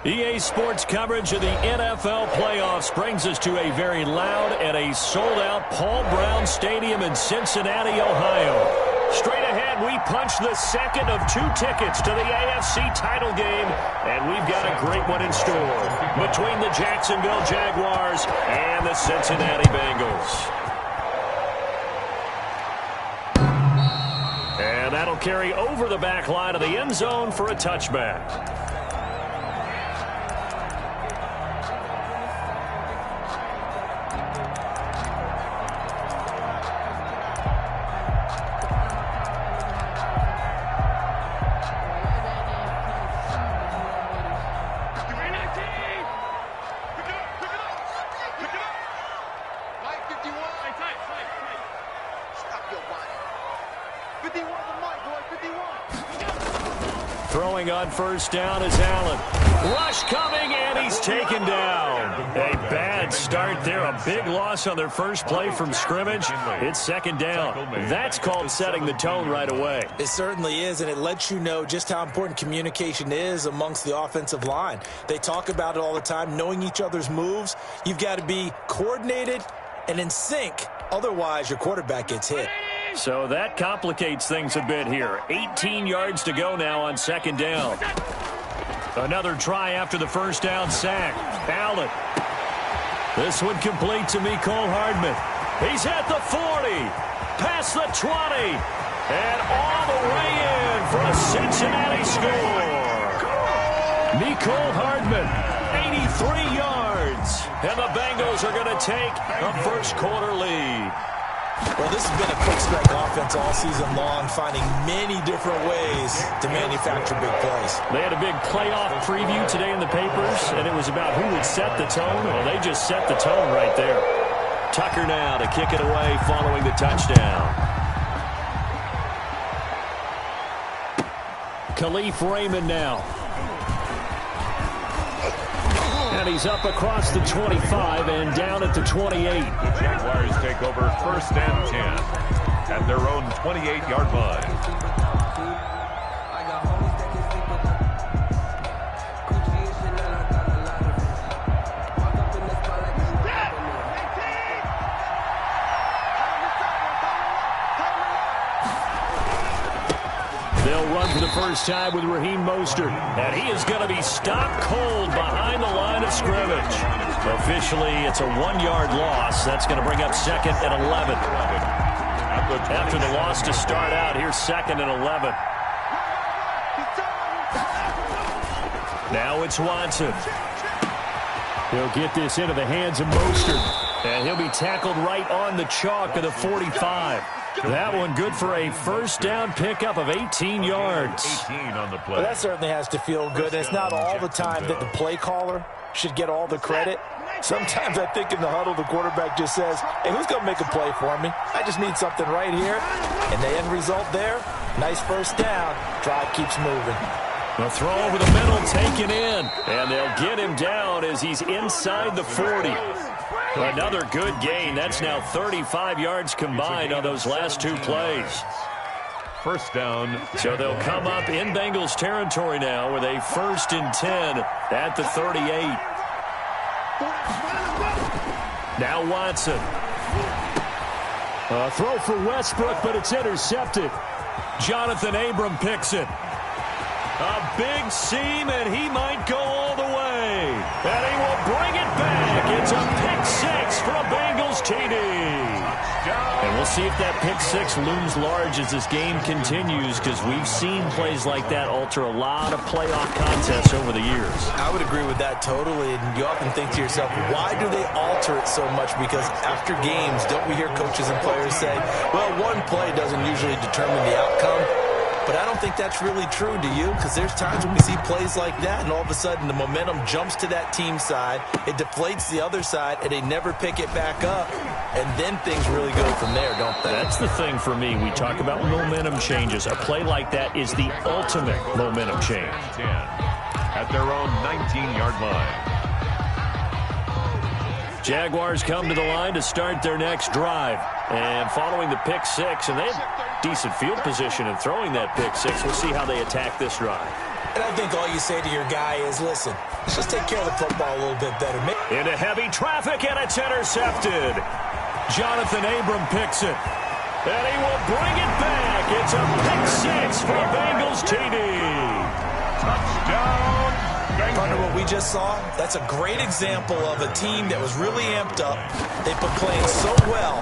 EA Sports coverage of the NFL playoffs brings us to a very loud and a sold-out Paul Brown Stadium in Cincinnati, Ohio. Straight ahead, we punch the second of 2 tickets to the AFC title game, and we've got a great one in store between the Jacksonville Jaguars and the Cincinnati Bengals. And that'll carry over the back line of the end zone for a touchback. Throwing on first down is Allen. Rush coming, and he's taken down. A bad start there. A big loss on their first play from scrimmage. It's second down. That's called setting the tone right away. It certainly is, and it lets you know just how important communication is amongst the offensive line. They talk about it all the time, knowing each other's moves. You've got to be coordinated and in sync. Otherwise, your quarterback gets hit. So that complicates things a bit here. 18 yards to go now on second down. Another try after the first down sack. Allen. This one complete to Mecole Hardman. He's at the 40. Past the 20. And all the way in for a Cincinnati score. Mecole Hardman, 83 yards. And the Bengals are going to take a first quarter lead. Well, this has been a quick strike offense all season long, finding many different ways to manufacture big plays. They had a big playoff preview today in the papers, and it was about who would set the tone. Well, they just set the tone right there. Tucker now to kick it away following the touchdown. Khalif Raymond now. And he's up across the 25 and down at the 28. The Jaguars take over first and 10 at their own 28-yard line. They'll run for the first time with Raheem Mostert. And he is going to be stopped cold behind the line of scrimmage. Officially, it's a 1-yard loss. That's going to bring up second and 11. After the loss to start out, here's second and 11. Now it's Watson. He'll get this into the hands of Mostert. And he'll be tackled right on the chalk of the 45. That one good for a first down pickup of 18 yards. 18 on the play. Well, that certainly has to feel good. It's not all the time that the play caller should get all the credit. Sometimes I think in the huddle, the quarterback just says, hey, who's going to make a play for me? I just need something right here. And the end result there, nice first down. Drive keeps moving. A throw over the middle taken in. And they'll get him down as he's inside the 40. Another good gain. That's now 35 yards combined on those last 2 plays. First down. So they'll come up in Bengals territory now with a first and 10 at the 38. Now Watson. A throw for Westbrook, but it's intercepted. Jonathan Abram picks it. A big seam, and he might go all the way. And he will bring it back. It's a pick 6 for a Bengals TD. And we'll see if that pick 6 looms large as this game continues, because we've seen plays like that alter a lot of playoff contests over the years. I would agree with that totally. And you often think to yourself, why do they alter it so much? Because after games, don't we hear coaches and players say, well, one play doesn't usually determine the outcome. But I don't think that's really true, do you? Because there's times when we see plays like that, and all of a sudden the momentum jumps to that team side. It deflates the other side, and they never pick it back up. And then things really go from there, don't they? That's the thing for me. We talk about momentum changes. A play like that is the ultimate momentum change. 10 at their own 19-yard line. Jaguars come to the line to start their next drive. And following the pick six, and they had decent field position in throwing that pick six. We'll see how they attack this drive. And I think all you say to your guy is, listen, let's just take care of the football a little bit better. Into heavy traffic, and it's intercepted. Jonathan Abram picks it. And he will bring it back. It's a pick six for Bengals TD. Touchdown. Under what we just saw, that's a great example of a team that was really amped up. They've been playing so well,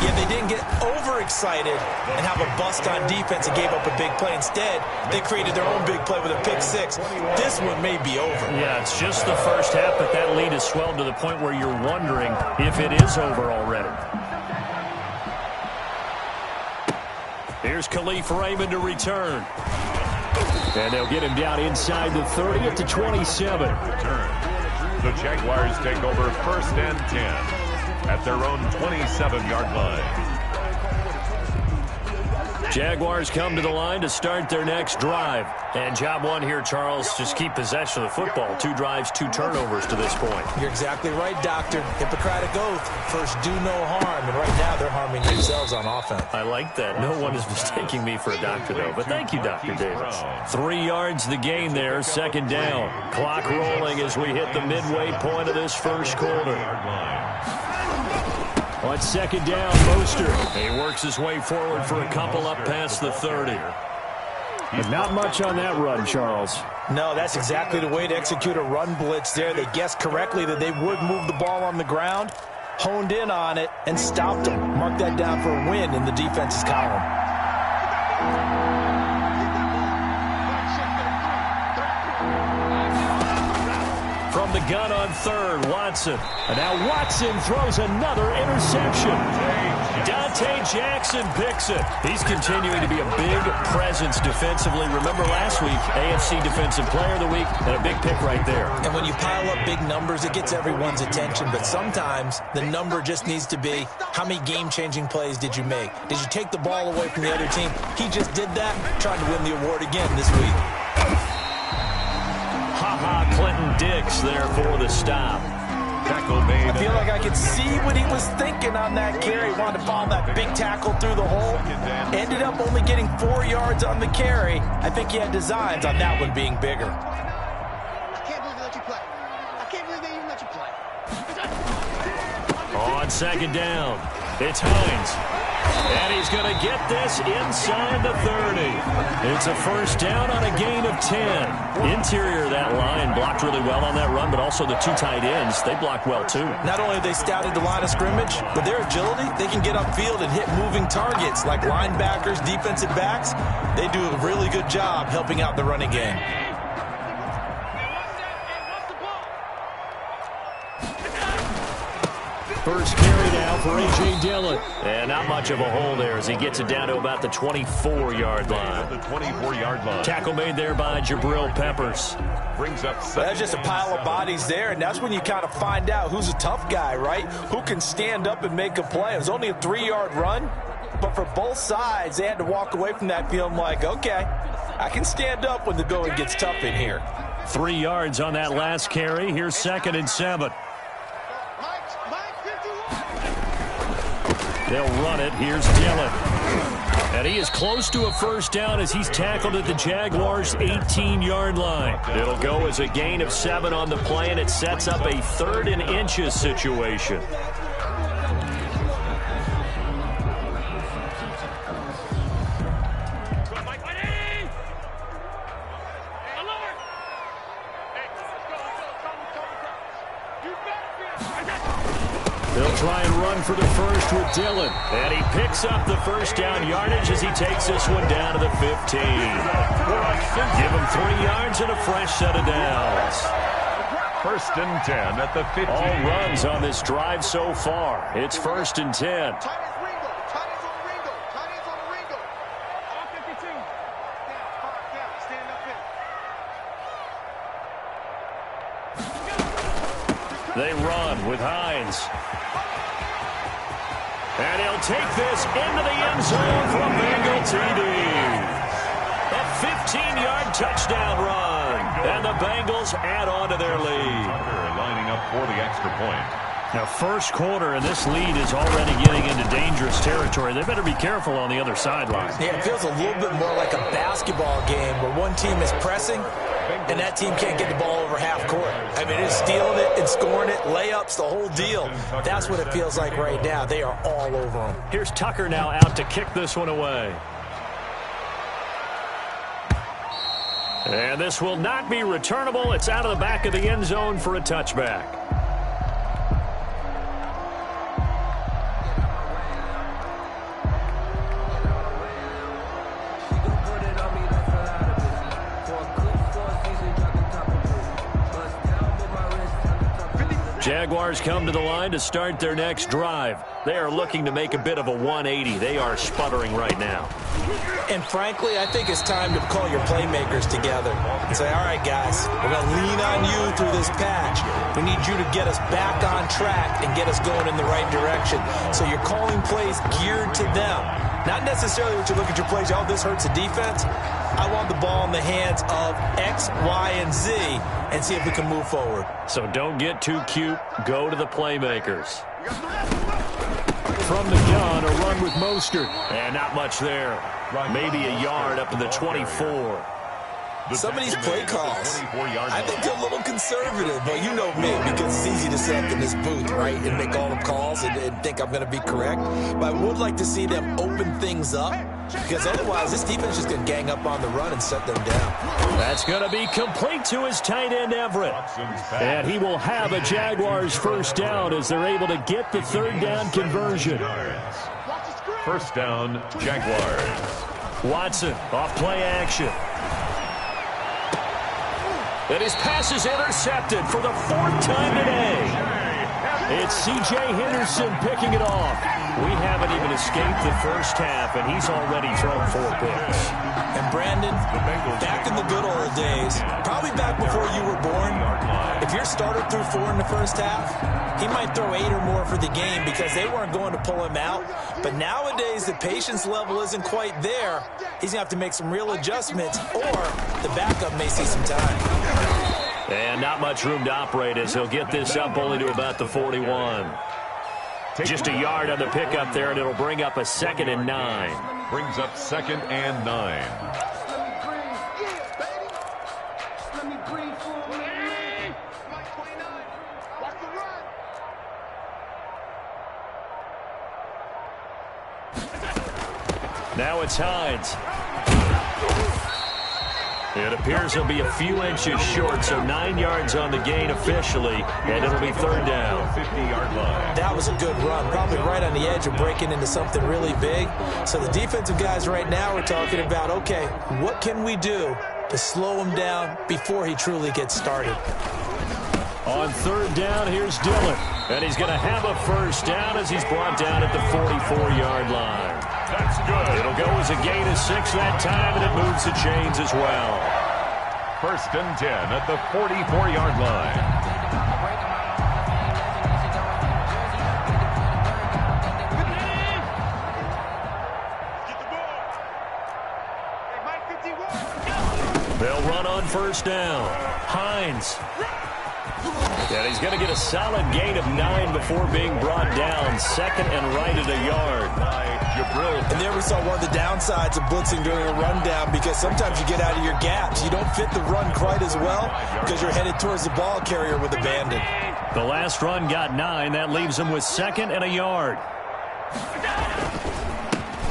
yet they didn't get overexcited and have a bust on defense and gave up a big play. Instead, they created their own big play with a pick six. This one may be over. Yeah, it's just the first half, but that lead has swelled to the point where you're wondering if it is over already. Here's Khalif Raymond to return. And they'll get him down inside the 30 at the 27. The Jaguars take over 1st and 10 at their own 27-yard line. Jaguars come to the line to start their next drive. And job one here, Charles, just keep possession of the football. 2 drives, 2 turnovers to this point. You're exactly right, Doctor. Hippocratic oath. First, do no harm. And right now, they're harming themselves on offense. I like that. No one is mistaking me for a doctor, though. But thank you, Dr. Davis. 3 yards the gain there, 2nd down. Clock rolling as we hit the midway point of this first quarter. On 2nd down, Mostert. He works his way forward for a couple up past the 30. But not much on that run, Charles. No, that's exactly the way to execute a run blitz there. They guessed correctly that they would move the ball on the ground, honed in on it, and stopped them. Mark that down for a win in the defense's column. From the gun on 3rd, Watson. And now Watson throws another interception. Dante Jackson picks it. He's continuing to be a big presence defensively. Remember last week, AFC Defensive Player of the Week, and a big pick right there. And when you pile up big numbers, it gets everyone's attention. But sometimes the number just needs to be, how many game-changing plays did you make? Did you take the ball away from the other team? He just did that, trying to win the award again this week. Clinton Dix there for the stop. Tackle made. I feel like I could see what he was thinking on that carry. He wanted to follow that big tackle through the hole. Ended up only getting 4 yards on the carry. I think he had designs on that one being bigger. I can't believe they let you play. I can't believe they even let you play. On 2nd down, it's Hines. And he's going to get this inside the 30. It's a 1st down on a gain of 10. Interior of that line blocked really well on that run, but also the 2 tight ends, they blocked well too. Not only have they scouted the line of scrimmage, but their agility, they can get upfield and hit moving targets like linebackers, defensive backs. They do a really good job helping out the running game. First carry now for A.J. Dillon. And not much of a hole there as he gets it down to about the 24-yard line. The 24-yard line. Tackle made there by Jabril Peppers. Brings up That's just a pile of bodies there, and that's when you kind of find out who's a tough guy, right? Who can stand up and make a play. It was only a 3-yard run, but for both sides, they had to walk away from that feeling like, okay, I can stand up when the going gets tough in here. 3 yards on that last carry. Here's 2nd and 7. They'll run it. Here's Dillon. And he is close to a 1st down as he's tackled at the Jaguars' 18-yard line. It'll go as a gain of 7 on the play, and it sets up a 3rd and inches situation. They'll try and run for the first with Dillon. And he picks up the 1st down yardage as he takes this one down to the 15. Give him 3 yards and a fresh set of downs. 1st and 10 at the 15. All runs on this drive so far. It's 1st and 10. They run with Hines. And he'll take this into the end zone for a Bengal TD. A 15-yard touchdown run. And the Bengals add on to their lead. Lining up for the extra point. Now, first quarter, and this lead is already getting into dangerous territory. They better be careful on the other sideline. Yeah, it feels a little bit more like a basketball game where one team is pressing and that team can't get the ball over half court. I mean, it's stealing it and scoring it, layups, the whole deal. That's what it feels like right now. They are all over them. Here's Tucker now out to kick this one away. And this will not be returnable. It's out of the back of the end zone for a touchback. Jaguars come to the line to start their next drive. They are looking to make a bit of a 180. They are sputtering right now. And frankly, I think it's time to call your playmakers together and say, all right, guys, we're going to lean on you through this patch. We need you to get us back on track and get us going in the right direction. So you're calling plays geared to them. Not necessarily what you look at your plays, oh, this hurts the defense. I want the ball in the hands of X, Y, and Z and see if we can move forward. So don't get too cute. Go to the playmakers. From the gun, a run with Mostert. And not much there. Maybe a yard up to the 24. Some of these play calls, I think they're a little conservative, but you know me, because it's easy to sit up in this booth, right, and make all the calls and think I'm going to be correct. But I would like to see them open things up, because otherwise this defense is going to gang up on the run and shut them down. That's going to be complete to his tight end, Everett. And he will have a Jaguars first down as they're able to get the third down conversion. First down, Jaguars. Watson off play action. And his pass is intercepted for the fourth time today. It's C.J. Henderson picking it off. We haven't even escaped the first half, and he's already thrown 4 picks. And Brandon, back in the good old days, probably back before you were born, if your starter threw 4 in the first half, he might throw 8 or more for the game because they weren't going to pull him out. But nowadays, the patience level isn't quite there. He's going to have to make some real adjustments, or the backup may see some time. And not much room to operate as he'll get this up only to about the 41. Just a yard on the pickup there, and it'll bring up a 2nd and 9. Brings up 2nd and 9. Now it's Hines. It appears he'll be a few inches short, so 9 yards on the gain officially, and it'll be third down. 50-yard line. That was a good run, probably right on the edge of breaking into something really big. So the defensive guys right now are talking about, okay, what can we do to slow him down before he truly gets started? On third down, here's Dillon, and he's going to have a first down as he's brought down at the 44-yard line. That's good. It'll go as a gain of 6 that time, and it moves the chains as well. First and 10 at the 44-yard line. They'll run on first down. Hines. And he's going to get a solid gain of 9 before being brought down. 2nd and right at a yard. And there we saw one of the downsides of blitzing during a rundown, because sometimes you get out of your gaps. You don't fit the run quite as well because you're headed towards the ball carrier with abandon. The last run got 9. That leaves him with 2nd and a yard.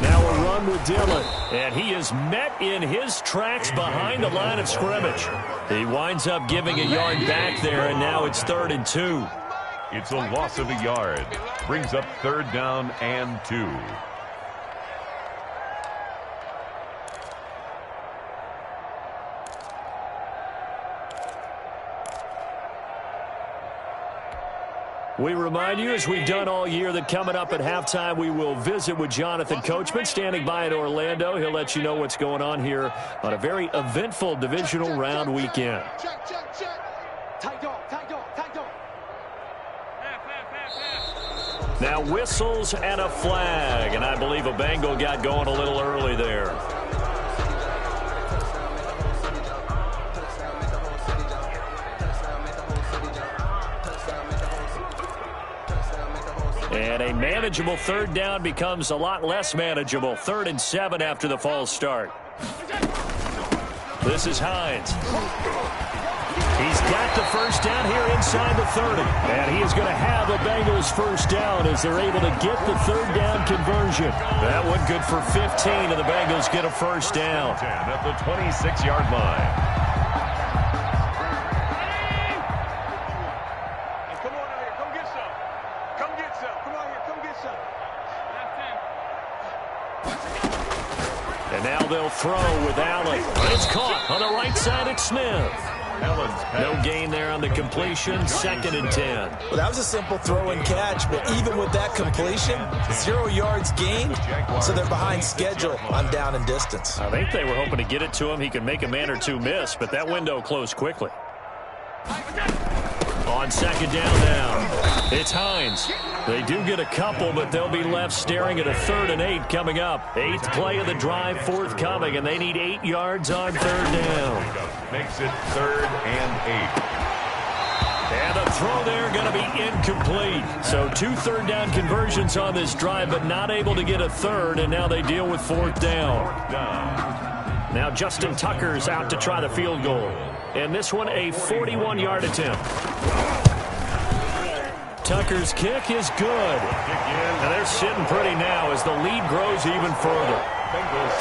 Now a run with Dillon, and he is met in his tracks behind the line of scrimmage. He winds up giving a yard back there, and now it's 3rd and 2. It's a loss of a yard. Brings up third down and 2. We remind you, as we've done all year, that coming up at halftime, we will visit with Jonathan Coachman, standing by in Orlando. He'll let you know what's going on here on a very eventful divisional round weekend. Now whistles and a flag, and I believe a Bengal got going a little early there. And a manageable third down becomes a lot less manageable. 3rd and 7 after the false start. This is Hines. He's got the first down here inside the 30. And he is going to have a Bengals first down as they're able to get the third down conversion. That one good for 15, and the Bengals get a first down. 10 at the 26-yard line. And now they'll throw with Allen. It's caught on the right side at Smith. No gain there on the completion. 2nd and 10. Well, that was a simple throw and catch, but even with that completion, 0 yards gained, so they're behind schedule on down and distance. I think they were hoping to get it to him. He could make a man or two miss, but that window closed quickly. On 2nd down now, it's Hines. They do get a couple, but they'll be left staring at a 3rd and 8 coming up. 8th play of the drive forthcoming, and they need 8 yards on 3rd down. Makes it 3rd and 8. And a throw there going to be incomplete. So 2 third down conversions on this drive, but not able to get a 3rd, and now they deal with 4th down. Now Justin Tucker's out to try the field goal. And this one a 41-yard attempt. Tucker's kick is good. And they're sitting pretty now as the lead grows even further.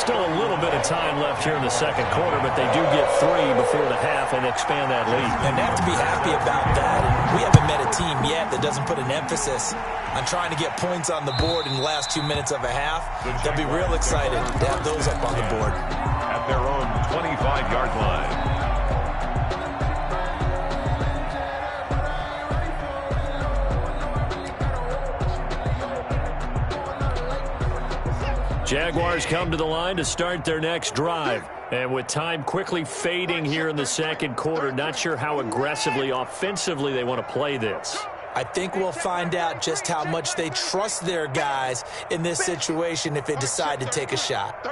Still a little bit of time left here in the 2nd quarter, but they do get 3 before the half and expand that lead. And they have to be happy about that. And we haven't met a team yet that doesn't put an emphasis on trying to get points on the board in the last 2 minutes of a half. They'll be real excited to have those up on the board. At their own 25-yard line. Jaguars come to the line to start their next drive. And with time quickly fading here in the 2nd quarter, not sure how aggressively, offensively they want to play this. I think we'll find out just how much they trust their guys in this situation if they decide to take a shot.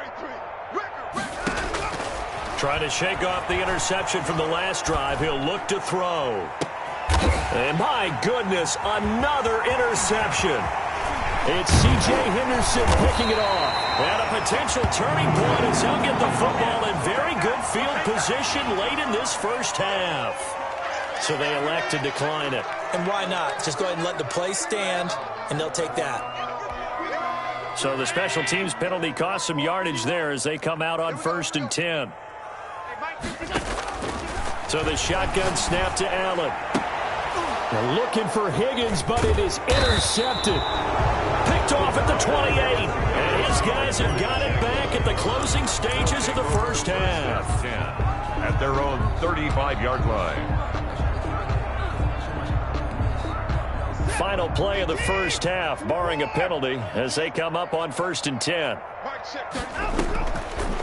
Trying to shake off the interception from the last drive. He'll look to throw. And my goodness, another interception. It's C.J. Henderson picking it off. And a potential turning point as he'll get the football in very good field position late in this first half. So they elect to decline it. And why not? Just go ahead and let the play stand, and they'll take that. So the special teams penalty cost some yardage there as they come out on 1st and 10. So the shotgun snap to Allen. They're looking for Higgins, but it is intercepted. Picked off at the 28. And his guys have got it back at the closing stages of the first half. 10 at their own 35-yard line. Final play of the first half, barring a penalty, as they come up on 1st and 10.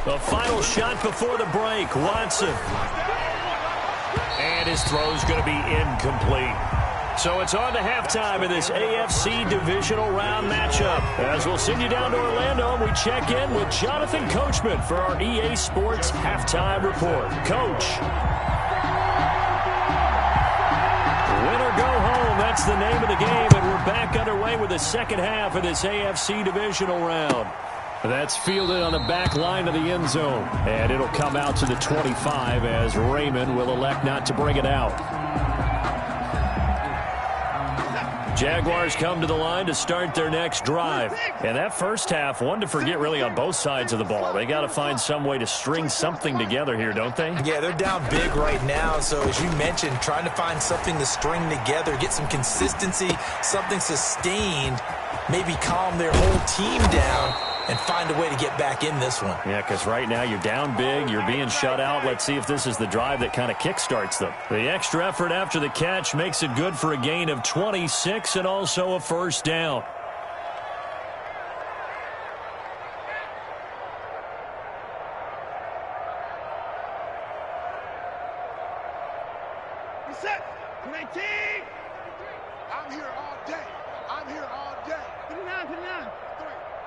The final shot before the break, Watson. And his throw's going to be incomplete. So it's on to halftime in this AFC divisional round matchup. As we'll send you down to Orlando, we check in with Jonathan Coachman for our EA Sports Halftime Report. Coach. Win or go home, that's the name of the game, and we're back underway with the second half of this AFC divisional round. That's fielded on the back line of the end zone, and it'll come out to the 25 as Raymond will elect not to bring it out. Jaguars come to the line to start their next drive. And that first half, one to forget really on both sides of the ball. They got to find some way to string something together here, don't they? Yeah, they're down big right now. So as you mentioned, trying to find something to string together, get some consistency, something sustained, maybe calm their whole team down and find a way to get back in this one. Yeah, because right now you're down big, you're being shut out. Let's see if this is the drive that kind of kickstarts them. The extra effort after the catch makes it good for a gain of 26 and also a first down. Reset. 19. I'm here all day. I'm here all day. 59, 59.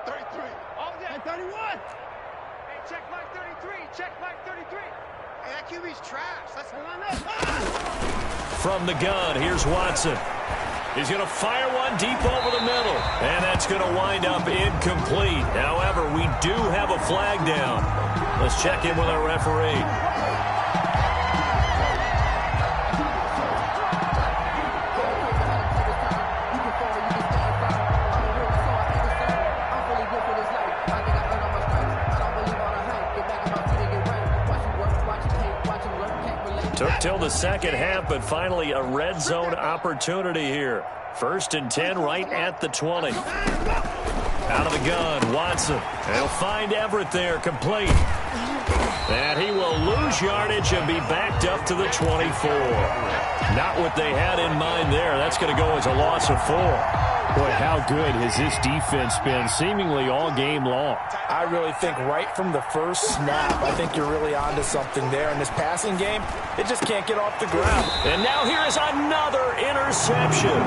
33. All day. 31. Hey, check mark 33. Check mark 33. that QB's trash. Let's From the gun, here's Watson. He's going to fire one deep over the middle, and that's going to wind up incomplete. However, we do have a flag down. Let's check in with our referee. Took till the second half, but finally a red zone opportunity here. 1st and 10 right at the 20. Out of the gun, Watson. He'll find Everett there, complete. And he will lose yardage and be backed up to the 24. Not what they had in mind there. That's going to go as a loss of 4. Boy, how good has this defense been seemingly all game long? I really think right from the first snap, I think you're really onto something there. In this passing game, it just can't get off the ground. And now here is another interception.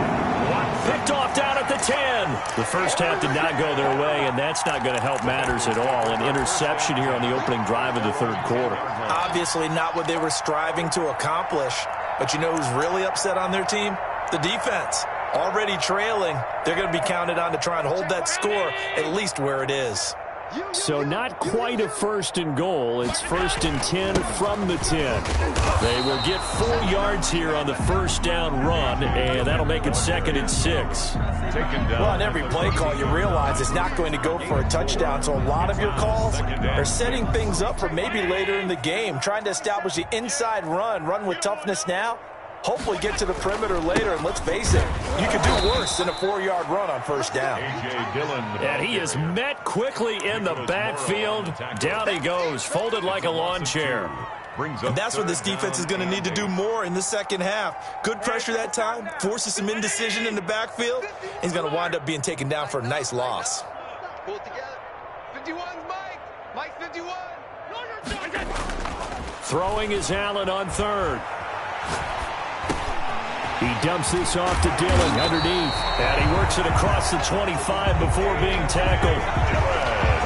Picked off down at the 10. The first half did not go their way, and that's not going to help matters at all. An interception here on the opening drive of the third quarter. Obviously not what they were striving to accomplish. But you know who's really upset on their team? The defense. Already trailing, they're going to be counted on to try and hold that score at least where it is. So not quite a 1st and goal. It's 1st and 10 from the 10. They will get 4 yards here on the first down run, and that'll make it 2nd and 6. Well, on every play call, you realize it's not going to go for a touchdown, so a lot of your calls are setting things up for maybe later in the game, trying to establish the inside run with toughness now. Hopefully get to the perimeter later, and let's face it, you could do worse than a 4-yard run on first down. And he is met quickly in the backfield. Down he goes, folded like a lawn chair. And that's what this defense is going to need to do more in the second half. Good pressure that time, forces some indecision in the backfield. He's going to wind up being taken down for a nice loss. pull it together. 51's Mike. Mike 51. Throwing is Allen on 3rd. He dumps this off to Dillon underneath. And he works it across the 25 before being tackled.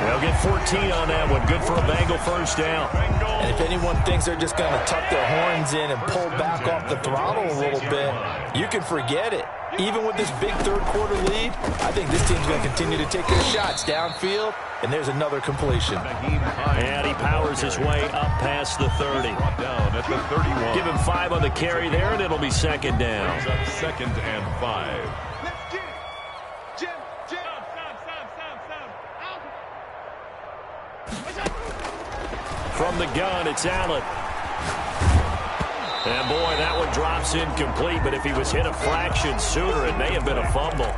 They'll get 14 on that one. Good for a Bengal first down. And if anyone thinks they're just going to tuck their horns in and pull back off the throttle a little bit, you can forget it. Even with this big third quarter lead, I think this team's going to continue to take their shots downfield. And there's another completion. And he powers his way up past the 30. Down at the 31. Give him 5 on the carry there, and it'll be 2nd down. 2nd and 5. Let's get it. Jim. Stop. From the gun, it's Allen. And boy, that one drops incomplete, but if he was hit a fraction sooner, it may have been a fumble.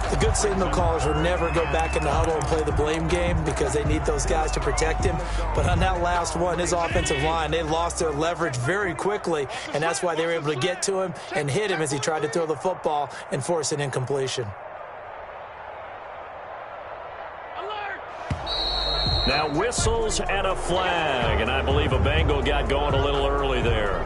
The good signal callers will never go back in the huddle and play the blame game because they need those guys to protect him. But on that last one, his offensive line, they lost their leverage very quickly, and that's why they were able to get to him and hit him as he tried to throw the football and force an incompletion. Now whistles and a flag, and I believe a Bengal got going a little early there.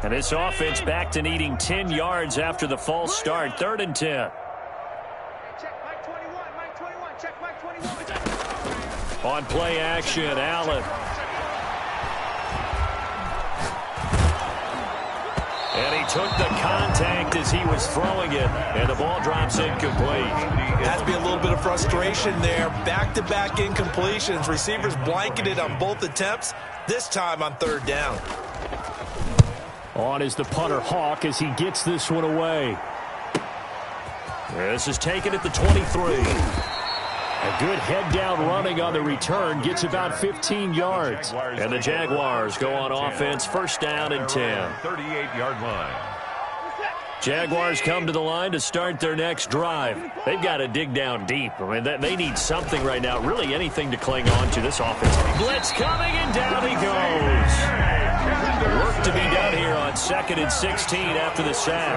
And this offense back to needing 10 yards after the false start. 3rd and 10. Check Mike 21. Check Mike 21. On play action, Allen. And he took the contact as he was throwing it, and the ball drops incomplete. Has to be a little bit of frustration there. Back-to-back incompletions. Receivers blanketed on both attempts, this time on 3rd down. On is the punter Hawk as he gets this one away. This is taken at the 23. A good head-down running on the return gets about 15 yards. And the Jaguars go on offense, 1st down and 10. 38-yard line. Jaguars come to the line to start their next drive. They've got to dig down deep. I mean, they need something right now, really anything to cling on to this offense. Blitz coming, and down he goes. Work to be done here on 2nd and 16 after the sack.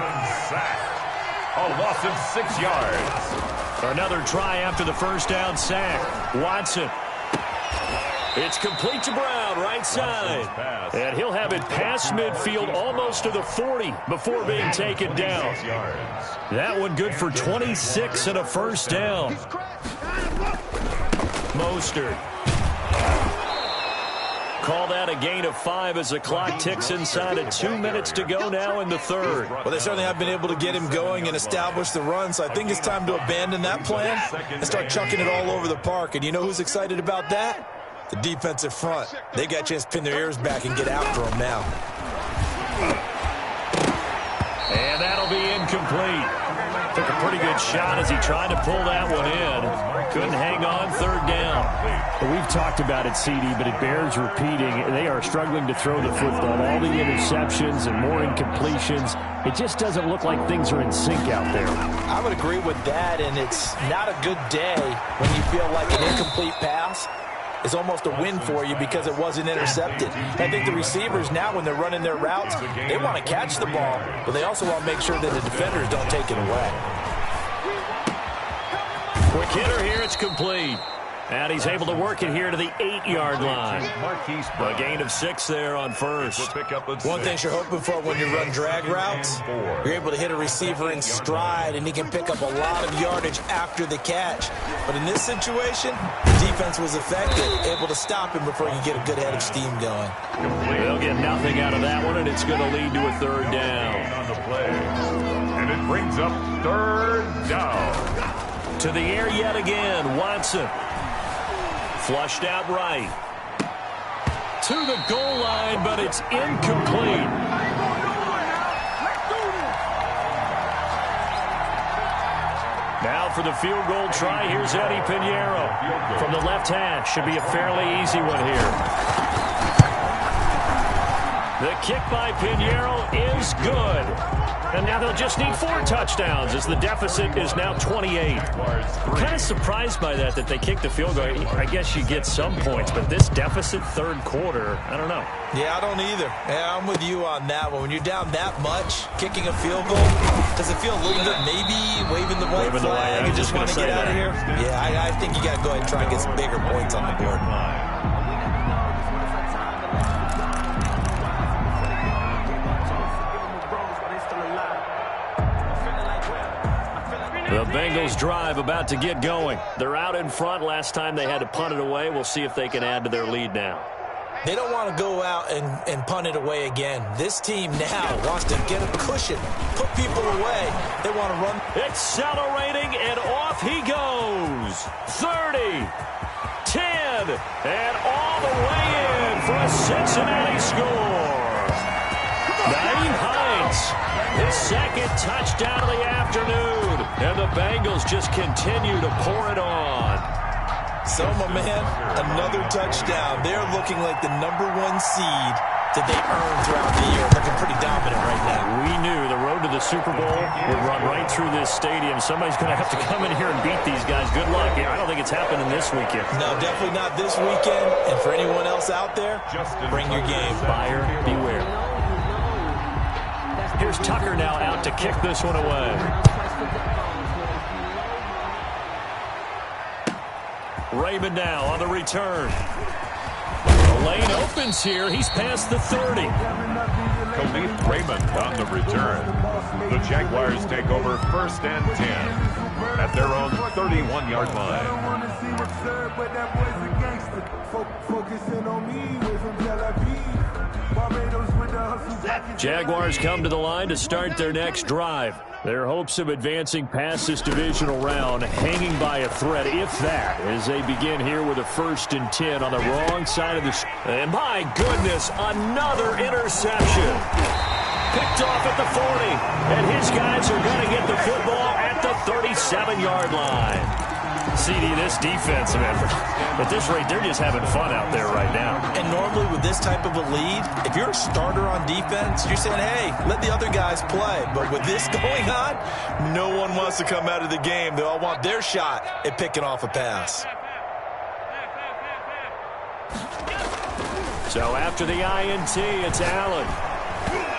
A loss of 6 yards. Another try after the first down sack. Watson. It's complete to Brown, right side. And he'll have it past midfield almost to the 40 before being taken down. That one good for 26 and a first down. Mostert. Call that a gain of 5 as the clock ticks inside of 2 minutes to go now in the third. Well, they certainly have been able to get him going and establish the run, so I think it's time to abandon that plan and start chucking it all over the park. And you know who's excited about that? The defensive front. They got a chance to pin their ears back and get after him now. And that'll be incomplete. Took a pretty good shot as he tried to pull that one in. Couldn't hang on, third down. Well, we've talked about it, CD, but it bears repeating. They are struggling to throw the football. All the interceptions and more incompletions. It just doesn't look like things are in sync out there. I would agree with that, and it's not a good day when you feel like an incomplete pass is almost a win for you because it wasn't intercepted. I think the receivers now, when they're running their routes, they want to catch the ball, but they also want to make sure that the defenders don't take it away. Quick hitter here, it's complete. And he's able to work it here to the 8-yard line. A gain of 6 there on first. One thing you're hoping for when you run drag routes, you're able to hit a receiver in stride, and he can pick up a lot of yardage after the catch. But in this situation, the defense was effective, able to stop him before you get a good head of steam going. They'll get nothing out of that one, and it's going to lead to a third down. And it brings up third down. To the air yet again, Watson. Flushed out right. To the goal line, but it's incomplete. Now for the field goal try, here's Eddie Pinheiro. From the left hash, should be a fairly easy one here. The kick by Pinheiro is good. And now they'll just need 4 touchdowns as the deficit is now 28. I'm kind of surprised by that they kicked the field goal. I guess you get some points, but this deficit third quarter, I don't know. Yeah, I don't either. Yeah, I'm with you on that one. When you're down that much, kicking a field goal, does it feel a little bit maybe waving the white flag? You just want to get out of here? Yeah, I think you got to go ahead and try and get some bigger points on the board. The Bengals drive about to get going. They're out in front. Last time they had to punt it away. We'll see if they can add to their lead now. They don't want to go out and punt it away again. This team now wants to get a cushion, put people away. They want to run. Accelerating, and off he goes. 30, 10, and all the way in for a Cincinnati score. Naeem Hines, his second touchdown of the afternoon. And the Bengals just continue to pour it on. So, my man, another touchdown. They're looking like the #1 seed that they earned throughout the year. Looking pretty dominant right now. We knew the road to the Super Bowl would run right through this stadium. Somebody's going to have to come in here and beat these guys. Good luck. I don't think it's happening this weekend. No, definitely not this weekend. And for anyone else out there, bring your game. Buyer beware. Here's Tucker now out to kick this one away. Raymond now on the return. The lane opens here. He's past the 30. Khalif Raymond on the return. The Jaguars take over 1st and 10 at their own 31-yard line. Jaguars come to the line to start their next drive. Their hopes of advancing past this divisional round hanging by a thread, if that, as they begin here with a 1st and 10 on the wrong side of the... And my goodness, another interception. Picked off at the 40. And his guys are going to get the football at the 37-yard line. CD, this defense, man, at this rate, they're just having fun out there right now. And normally with this type of a lead, if you're a starter on defense, you're saying, hey, let the other guys play. But with this going on, no one wants to come out of the game. They all want their shot at picking off a pass. So after the INT, it's Allen.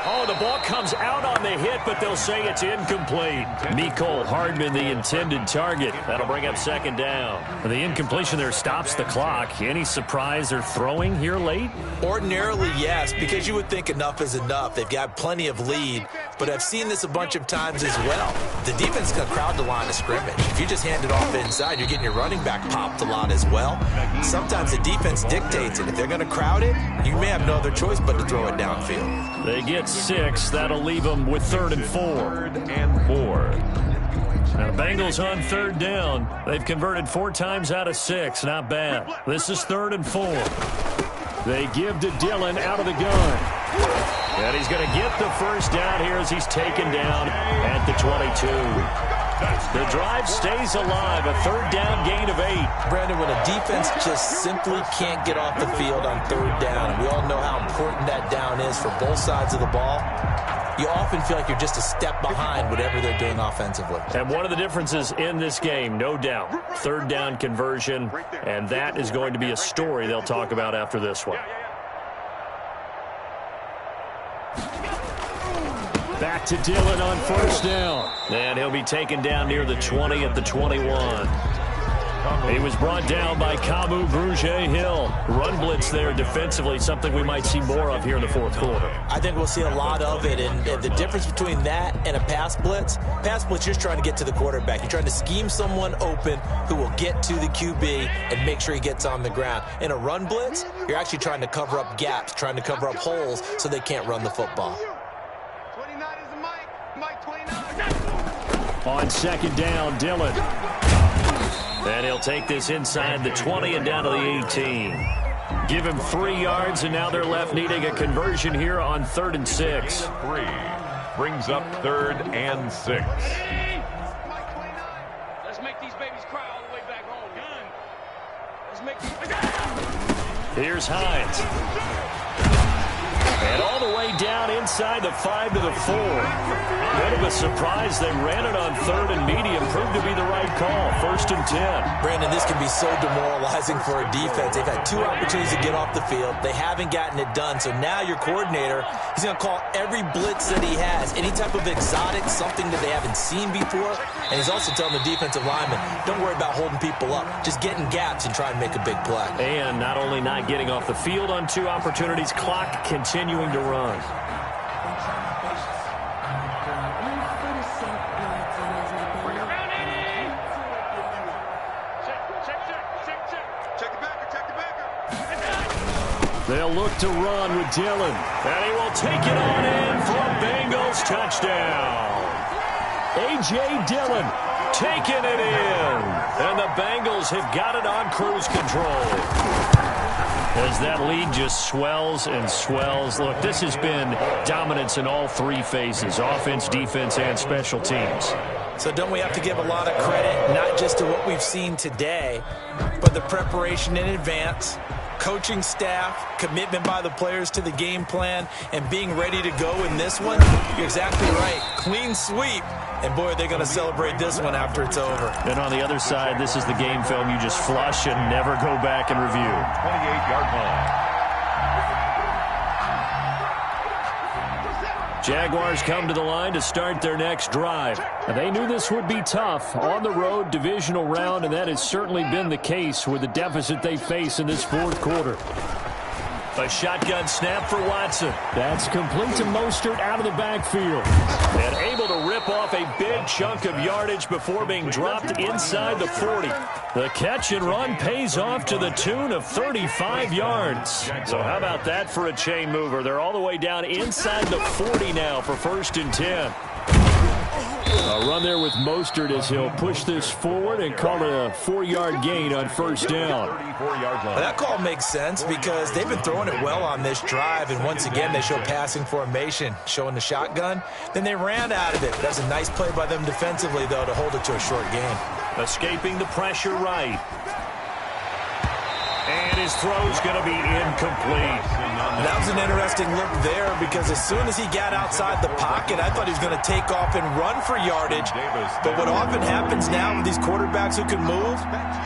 Oh, the ball comes out on the hit, but they'll say it's incomplete. Mecole Hardman, the intended target. That'll bring up second down. The incompletion there stops the clock. Any surprise they're throwing here late? Ordinarily, yes, because you would think enough is enough. They've got plenty of lead, but I've seen this a bunch of times as well. The defense is going to crowd the line of scrimmage. If you just hand it off inside, you're getting your running back popped a lot as well. Sometimes the defense dictates it. If they're going to crowd it, you may have no other choice but to throw it downfield. They get 6. That'll leave them with 3rd and 4. 3rd and 4. Now, the Bengals on 3rd down. They've converted 4 times out of 6. Not bad. This is 3rd and 4. They give to Dillon out of the gun. And he's going to get the first down here as he's taken down at the 22. The drive stays alive. A 3rd down gain of 8. Brandon, when a defense just simply can't get off the field on 3rd down, and we all know how important that down is for both sides of the ball, you often feel like you're just a step behind whatever they're doing offensively. And one of the differences in this game, no doubt, 3rd down conversion, and that is going to be a story they'll talk about after this one. Back to Dillon on 1st down. And he'll be taken down near the 20 at the 21. He was brought down by Kamu Grugier-Hill. Run blitz there defensively, something we might see more of here in the 4th quarter. I think we'll see a lot of it, and the difference between that and a pass blitz, you're just trying to get to the quarterback. You're trying to scheme someone open who will get to the QB and make sure he gets on the ground. In a run blitz, you're actually trying to cover up gaps, trying to cover up holes so they can't run the football. 29 is the Mike 29. On 2nd down, Dillon. And he'll take this inside the 20 and down to the 18. Give him 3 yards, and now they're left needing a conversion here on 3rd and 6. 3 brings up 3rd and 6. Mike 29. Let's make these babies cry all the way back home. Gun. Let's make these. Here's Hines. And all the way down inside the 5 to the 4. Bit of a surprise. They ran it on 3rd and medium. Proved to be the right call. 1st and 10. Brandon, this can be so demoralizing for a defense. They've had 2 opportunities to get off the field. They haven't gotten it done. So now your coordinator, he's going to call every blitz that he has. Any type of exotic, something that they haven't seen before. And he's also telling the defensive lineman, don't worry about holding people up. Just get in gaps and try and make a big play. And not only not getting off the field on 2 opportunities, clock continuing to run. They'll look to run with Dillon. And he will take it on in for a Bengals touchdown. A.J. Dillon taking it in. And the Bengals have got it on cruise control. As that lead just swells and swells. Look, this has been dominance in all 3 phases, offense, defense, and special teams. So don't we have to give a lot of credit, not just to what we've seen today, but the preparation in advance, coaching staff, commitment by the players to the game plan, and being ready to go in this one? You're exactly right. Clean sweep. And, boy, they're going to celebrate this one after it's over. And on the other side, this is the game film you just flush and never go back and review. 28-yard line. Jaguars come to the line to start their next drive. And they knew this would be tough. On the road, divisional round, and that has certainly been the case with the deficit they face in this 4th quarter. A shotgun snap for Watson. That's complete to Mostert out of the backfield. And able to rip off a big chunk of yardage before being dropped inside the 40. The catch and run pays off to the tune of 35 yards. So how about that for a chain mover? They're all the way down inside the 40 now for 1st and 10. A run there with Mostert as he'll push this forward and call it a 4-yard gain on 1st down. Well, that call makes sense because they've been throwing it well on this drive, and once again they show passing formation, showing the shotgun. Then they ran out of it. That's a nice play by them defensively, though, to hold it to a short gain. Escaping the pressure right. And his throw's going to be incomplete. And that was an interesting look there because as soon as he got outside the pocket, I thought he was going to take off and run for yardage. But what often happens now with these quarterbacks who can move,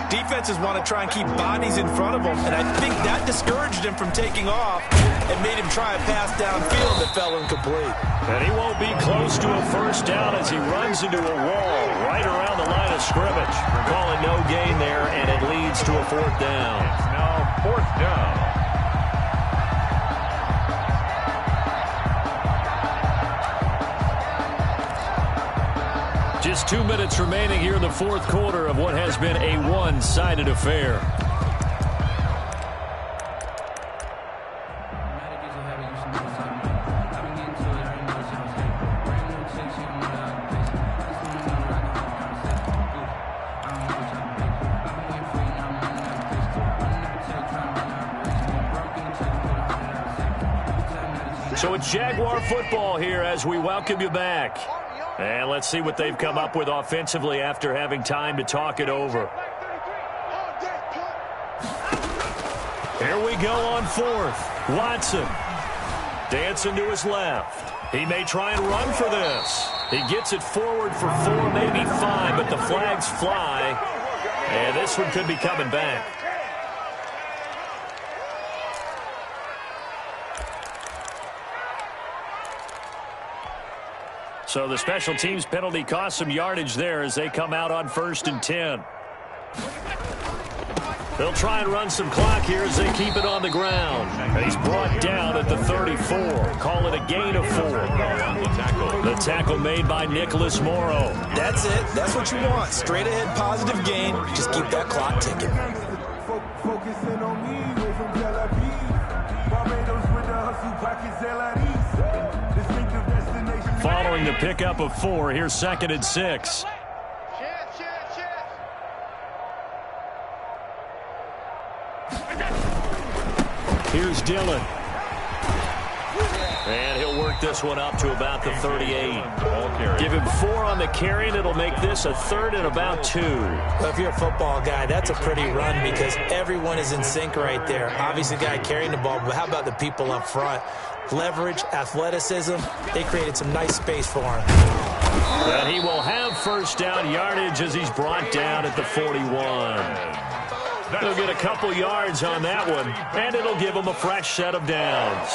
defenses want to try and keep bodies in front of them. And I think that discouraged him from taking off and made him try a pass downfield that fell incomplete. And he won't be close to a first down as he runs into a wall right around the line of scrimmage. Calling no gain there, and it leads to a fourth down. It's now fourth down. Just 2 minutes remaining here in the fourth quarter of what has been a one-sided affair. So it's Jaguar football here as we welcome you back. And let's see what they've come up with offensively after having time to talk it over. Here we go on fourth. Watson dancing to his left. He may try and run for this. He gets it forward for 4, maybe 5, but the flags fly. And this one could be coming back. So the special teams penalty cost some yardage there as they come out on 1st and 10. They'll try and run some clock here as they keep it on the ground. And he's brought down at the 34. Call it a gain of 4. The tackle made by Nicholas Morrow. That's it. That's what you want. Straight ahead positive gain. Just keep that clock ticking. Focusing on me, way from Tel Aviv. Barbados with the hustle pockets, distinctive destination. Following the pickup of 4, here's 2nd and 6. Here's Dillon. And he'll work this one up to about the 38. Give him 4 on the carry, and it'll make this a 3rd and about 2. Well, if you're a football guy, that's a pretty run because everyone is in sync right there. Obviously, the guy carrying the ball, but how about the people up front? Leverage, athleticism, they created some nice space for him. And he will have first down yardage as he's brought down at the 41. He'll get a couple yards on that one, and it'll give him a fresh set of downs.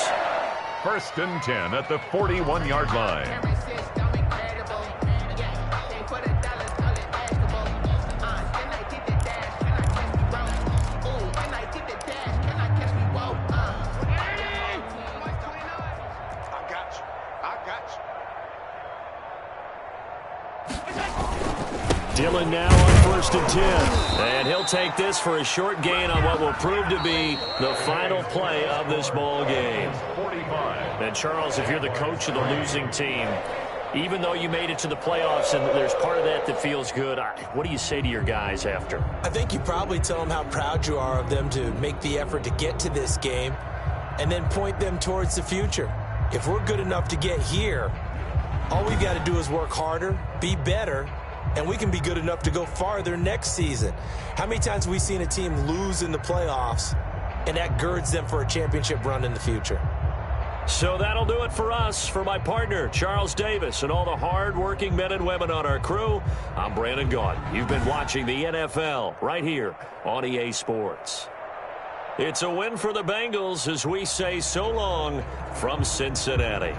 1st and 10 at the 41-yard line. Dillon now on 1st and 10. And he'll take this for a short gain on what will prove to be the final play of this ball game. 45. And Charles, if you're the coach of the losing team, even though you made it to the playoffs and there's part of that that feels good, what do you say to your guys after? I think you probably tell them how proud you are of them to make the effort to get to this game and then point them towards the future. If we're good enough to get here, all we've got to do is work harder, be better, and we can be good enough to go farther next season. How many times have we seen a team lose in the playoffs, and that girds them for a championship run in the future? So that'll do it for us. For my partner, Charles Davis, and all the hard-working men and women on our crew, I'm Brandon Gaudin. You've been watching the NFL right here on EA Sports. It's a win for the Bengals as we say so long from Cincinnati.